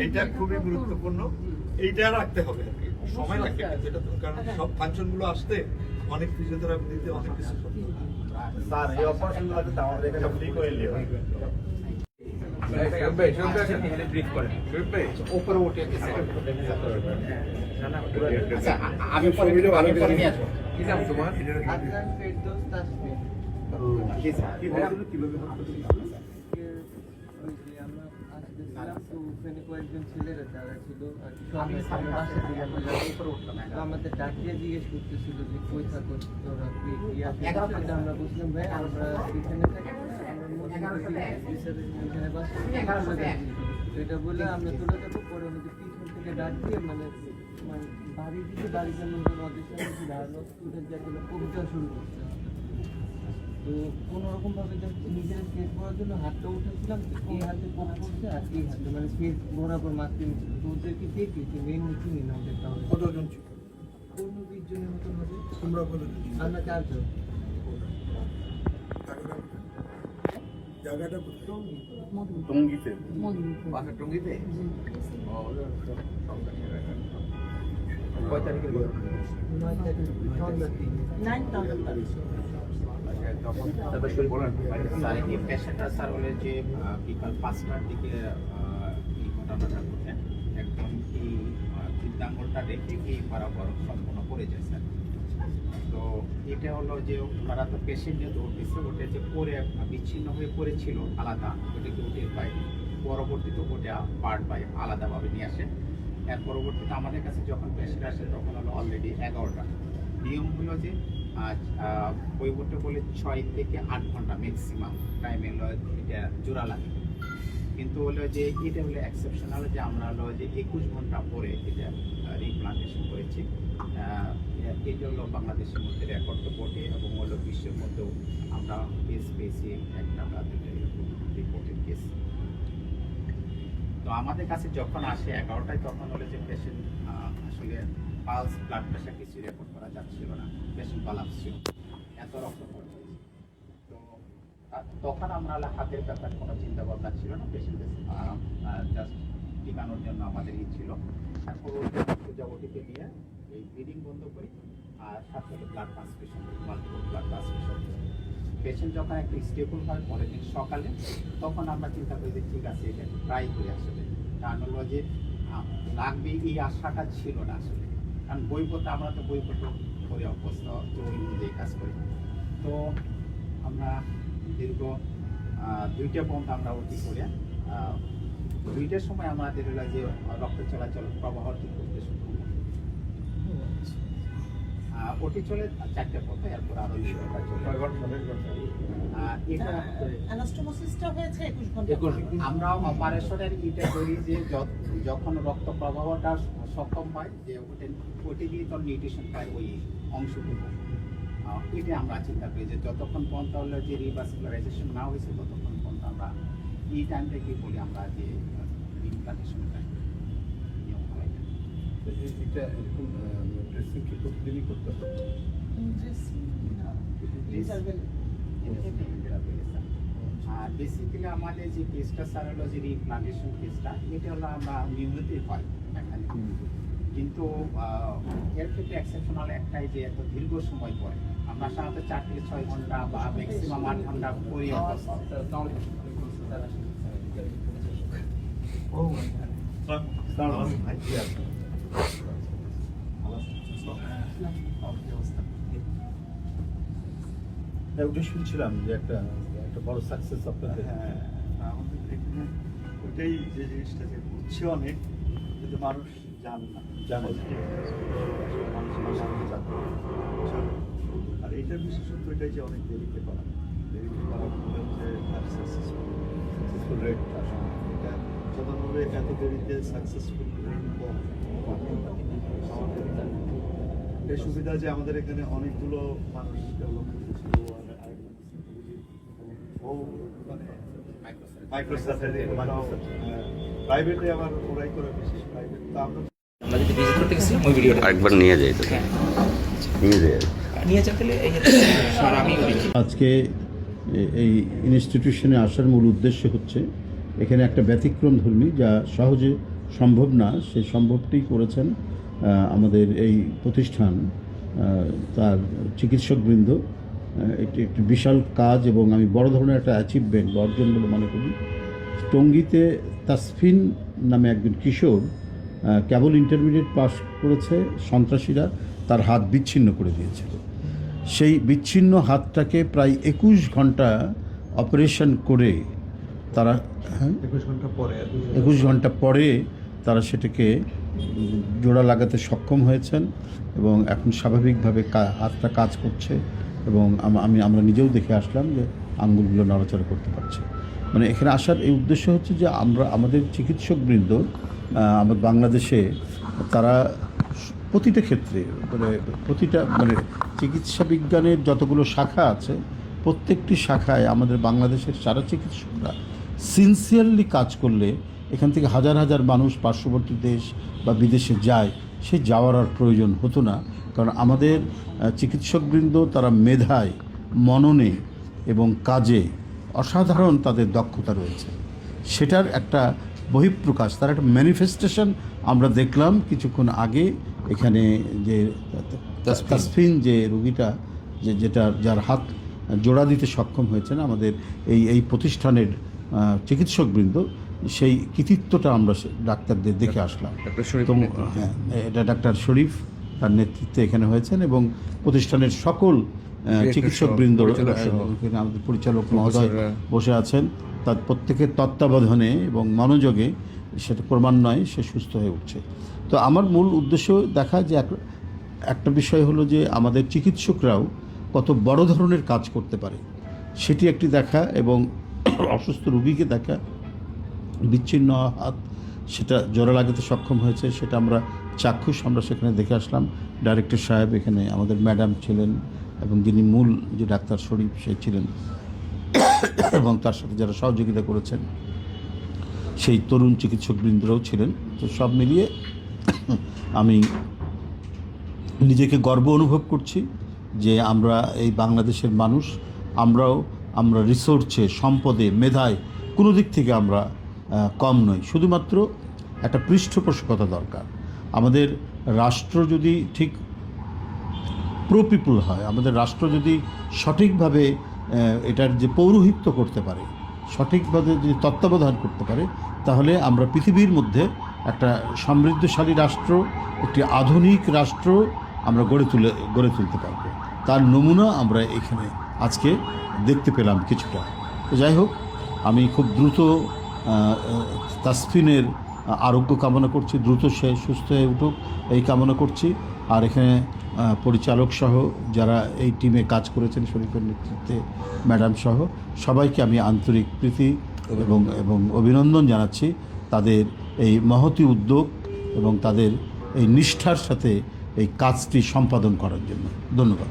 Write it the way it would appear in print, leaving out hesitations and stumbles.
এটা খুবই গুরুত্বপূর্ণ, এইটা রাখতে হবে আর কি, সময় লাগে যেটা, কারণ সব ফাংশনগুলো আসতে অনেক ফিজিওথেরাপি দিতে অনেক কিছু করতে হয়। স্যার এই অপারেশনগুলো তো আমাদের এখানে ফ্রি করে নিও। আমি পরে নিয়ে আসবো। কি নাম তোমার? কয়েকজন ছেলেরা যারা ছিল আমাদের ডাকিয়ে জিজ্ঞেস করতেছিল যে কই থাকো তোরা, আমরা বুঝলাম ভাই আমরা এখানে থাকি, এটা বলে আমরা চলে যাবো। পরে আমাদের পিছন থেকে ডাক দিয়ে মানে বাড়ি দিকে বাড়ি যেমন ওদের সাথে ধারণা কবিতা শুরু করছে। তো কোনোরকম ভাবে নিজের পেট ভরার জন্য হাতটা উঠেছিলাম, এই হাতে কোপ করছে আর এই হাতে মানে পেট বরাবর মারতে নিচ্ছিল। তো ওদেরকে দেখি যে মেন চিনি না ওদের, তাহলে কতজন ছিল? 15-20 জনের মতন হবে। তোমরা কতজন? আমরা 4 জন। জায়গাটা কোথায়? টঙ্গীতে। বাসা টঙ্গীতে? কয় তারিখে? 9 তারিখ সন্ধ্যা 3। স্যার এই পেশেন্টটা স্যার বলে যে বিকাল 5টার দিকে এই ঘটনাটা ঘটে, একদম এই বৃদ্ধাঙ্গলটা রেখে এই বরাবর সম্পূর্ণ করে যায় স্যার। তো এটা হলো যে ওনারা তো পেশেন্ট যেহেতু উঠেছে, ওটা যে পরে বিচ্ছিন্ন হয়ে পড়েছিল আলাদা, ওটাকে উঠে পায়, পরবর্তীতে ওটা পার্ট বাই আলাদাভাবে নিয়ে আসে। এর পরবর্তীতে আমাদের কাছে যখন পেশেন্ট আসে তখন হলো অলরেডি 11টা। নিয়ম হলো যে বই পড়তে বলে 6 থেকে 8 ঘন্টা ম্যাক্সিমাম টাইমে হলো এটা জোড়া লাগে, কিন্তু হলো যে এটা হলো এক্সেপশনাল যে আমরা হলো যে 21 ঘন্টা পরে এটা রিপ্লান্টেশন করেছি। এটা হলো বাংলাদেশের মধ্যে রেকর্ড তো বটে, এবং হলো বিশ্বের মধ্যেও আমরা কেস পেয়েছি একটা বা দুটো এরকম রিপোর্টেড কেস। তো আমাদের কাছে যখন আসে 11টায়, তখন হলো যে পেশেন্ট আসলে পালস, ব্লাড প্রেশার কিছু রেকর্ড করা যাচ্ছিল না, পেশেন্ট বালান্স ছিল, এত রক্ত পড়ছে। তো তখন আমরা হাতের ব্যাপারে কোনো চিন্তা ভাবনা ছিল না, পেশেন্টের জাস্ট টিকানোর জন্য আমাদের ছিল। তারপর পূজাবতীকে নিয়ে এই ব্লিডিং বন্ধ করি, আর সাথে ব্লাড ট্রান্সফিউশন করি, মাল্টিপল ব্লাড ট্রান্সফিউশন করি। পেশেন্ট যখন একটু স্টেবল হয় পরের দিন সকালে, তখন আমরা চিন্তা করি যে ঠিক আছে এটা ট্রাই করি আসলে। কারণ হলো যে লাগবে এই আশাটা ছিল না আসলে, কারণ বই পড়তে আমরা তো বই পড়তে করে অভ্যস্ত, তো ওই অনুযায়ী কাজ করি। তো আমরা দীর্ঘ 2টা পর্যন্ত আমরা ওটি করে 2টার সময় আমাদের হলো যে রক্ত চলাচল প্রবাহ ঠিক করতে শুরু করি। ওটি চলে 4টে পর্যন্ত, এরপর আরো 2 ঘন্টা চলে। এটা অ্যানাস্টোমোসিসটা হয়েছে 21 ঘন্টা। আমরা অপারেশনের এটা করি যে যখন রক্ত প্রবাহটা সক্ষম হয়, যে ওটি দিয়ে তো নিউট্রিশন পায় ওই অংশটুকু, এটা আমরা চিন্তা করি যে যতক্ষণ পর্যন্ত হলো যে রিভাস্কুলারাইজেশন না হয়েছে ততক্ষণ পর্যন্ত আমরা এই টাইমটা কি বলি আমরা যে ইমপ্লান্টেশন টাইম নিয়ম হয়। এটা এরকম ড্রেসিং কি প্রতিদিনই করতে হবে? আর বেসিক্যালি আমাদের যে কেসটা স্যার হলো যে রিপ্লান্টেশন কেসটা, এটা হলো আমরা নিয়মিতই হয় এখানে, কিন্তু এর ক্ষেত্রে এক্সেপশনাল একটাই যে এত দীর্ঘ সময় পরে আমরা সাধারণত 4 থেকে 6 ঘন্টা বা ম্যাক্সিমাম 8 ঘন্টা করি। ওটা শুনছিলাম যে একটা বড় সাকসেস আপনাদের। হ্যাঁ, আমাদের এখানে ওইটাই যে জিনিসটা যে বুঝছে অনেক, কিন্তু মানুষ জানে না, আর এইটার বিশেষত্ব এটাই যে অনেক দেরিতে করা ফলে হচ্ছে সাকসেসফুল রেট এটা সাধারণভাবে এত দেরিতে সাকসেসফুল রেট কম। আমাদের এই সুবিধা যে আমাদের এখানে অনেকগুলো মানুষ ডেভেলপ করতেছিল, ও মানে প্রাইভেটে আবার ওরাই করে, বিশেষ প্রাইভেট। তো আমরা যদি ভিজিট করতে গেছিলাম ওই ভিডিওটা একবার নিয়ে যাই তো, নিয়ে যাই নিয়ে যেতে গেলে আমি আজকে এই ইনস্টিটিউশনে আসার মূল উদ্দেশ্য হচ্ছে এখানে একটা ব্যতিক্রমধর্মী যা সহজে সম্ভব না, সেই সম্ভবটি করেছেন আমাদের এই প্রতিষ্ঠান, তার চিকিৎসকবৃন্দ। এটি একটি বিশাল কাজ এবং আমি বড় ধরনের একটা অ্যাচিভমেন্ট বা অর্জন বলে মনে করি। টঙ্গীতে তাসফিন নামে একজন কিশোর কেবল ইন্টারমিডিয়েট পাস করেছে, সন্ত্রাসীরা তার হাত বিচ্ছিন্ন করে দিয়েছিল। সেই বিচ্ছিন্ন হাতটাকে প্রায় 21 ঘন্টা অপারেশন করে তারা 21 ঘন্টা পরে তারা সেটাকে জোড়া লাগাতে সক্ষম হয়েছেন এবং এখন স্বাভাবিকভাবে হাতটা কাজ করছে এবং আমরা নিজেও দেখে আসলাম যে আঙ্গুলগুলো নড়াচড়া করতে পারছে। মানে এখানে আসার এই উদ্দেশ্য হচ্ছে যে আমাদের চিকিৎসকবৃন্দ আমাদের বাংলাদেশে তারা প্রতিটা ক্ষেত্রে মানে চিকিৎসা বিজ্ঞানের যতগুলো শাখা আছে প্রত্যেকটি শাখায় আমাদের বাংলাদেশের সারা চিকিৎসকরা সিনসিয়ারলি কাজ করলে এখান থেকে হাজার হাজার মানুষ পার্শ্ববর্তী দেশ বা বিদেশে যায়, সে যাওয়ার আর প্রয়োজন হতো না। কারণ আমাদের চিকিৎসকবৃন্দ তারা মেধায়, মননে এবং কাজে অসাধারণ তাদের দক্ষতা রয়েছে। সেটার একটা বহিঃপ্রকাশ, তার একটা ম্যানিফেস্টেশন আমরা দেখলাম কিছুক্ষণ আগে এখানে। যে তাসফিন যে রুগীটা যার হাত জোড়া দিতে সক্ষম হয়েছেন আমাদের এই প্রতিষ্ঠানের চিকিৎসকবৃন্দ, সেই কৃতিত্বটা আমরা ডাক্তারদের দেখে আসলাম। তো হ্যাঁ, এটা ডাক্তার শরীফ তার নেতৃত্বে এখানে হয়েছেন এবং প্রতিষ্ঠানের সকল চিকিৎসকবৃন্দ, আমাদের পরিচালক মহোদয় বসে আছেন, তার প্রত্যেকের তত্ত্বাবধানে এবং মনোযোগে সেটা ক্রমান্বয়ে সে সুস্থ হয়ে উঠছে। তো আমার মূল উদ্দেশ্য দেখা যে একটা বিষয় হলো যে আমাদের চিকিৎসকরাও কত বড় ধরনের কাজ করতে পারে সেটি একটি দেখা, এবং অসুস্থ রুগীকে দেখা, বিচ্ছিন্ন হাত সেটা জোড়া লাগাতে সক্ষম হয়েছে সেটা আমরা চাক্ষুষ আমরা সেখানে দেখে আসলাম। ডাইরেক্টর সাহেব এখানে, আমাদের ম্যাডাম ছিলেন এবং যিনি মূল যে ডাক্তার শরীফ সে ছিলেন এবং তার সাথে যারা সহযোগিতা করেছেন সেই তরুণ চিকিৎসকবৃন্দরাও ছিলেন। তো সব মিলিয়ে আমি নিজেকে গর্ব অনুভব করছি যে আমরা এই বাংলাদেশের মানুষ, আমরা রিসোর্সে, সম্পদে, মেধায় কোনো দিক থেকে আমরা কম নই। শুধুমাত্র একটা পৃষ্ঠপোষকতা দরকার। আমাদের রাষ্ট্র যদি ঠিক প্রো পিপুল হয়, আমাদের রাষ্ট্র যদি সঠিকভাবে এটার যে পৌরোহিত্য করতে পারে, সঠিকভাবে যদি তত্ত্বাবধান করতে পারে, তাহলে আমরা পৃথিবীর মধ্যে একটা সমৃদ্ধশালী রাষ্ট্র, একটি আধুনিক রাষ্ট্র আমরা গড়ে তুলতে পারব। তার নমুনা আমরা এখানে আজকে দেখতে পেলাম কিছুটা। তো যাই হোক, আমি খুব দ্রুত তাসফিনের আরোগ্য কামনা করছি, দ্রুত সে সুস্থ হয়ে উঠুক এই কামনা করছি। আর এখানে পরিচালক সহ যারা এই টিমে কাজ করেছেন, শরীফের নেতৃত্বে ম্যাডাম সহ সবাইকে আমি আন্তরিক প্রীতি এবং অভিনন্দন জানাচ্ছি তাদের এই মহতী উদ্যোগ এবং তাদের এই নিষ্ঠার সাথে এই কাজটি সম্পাদন করার জন্য। ধন্যবাদ।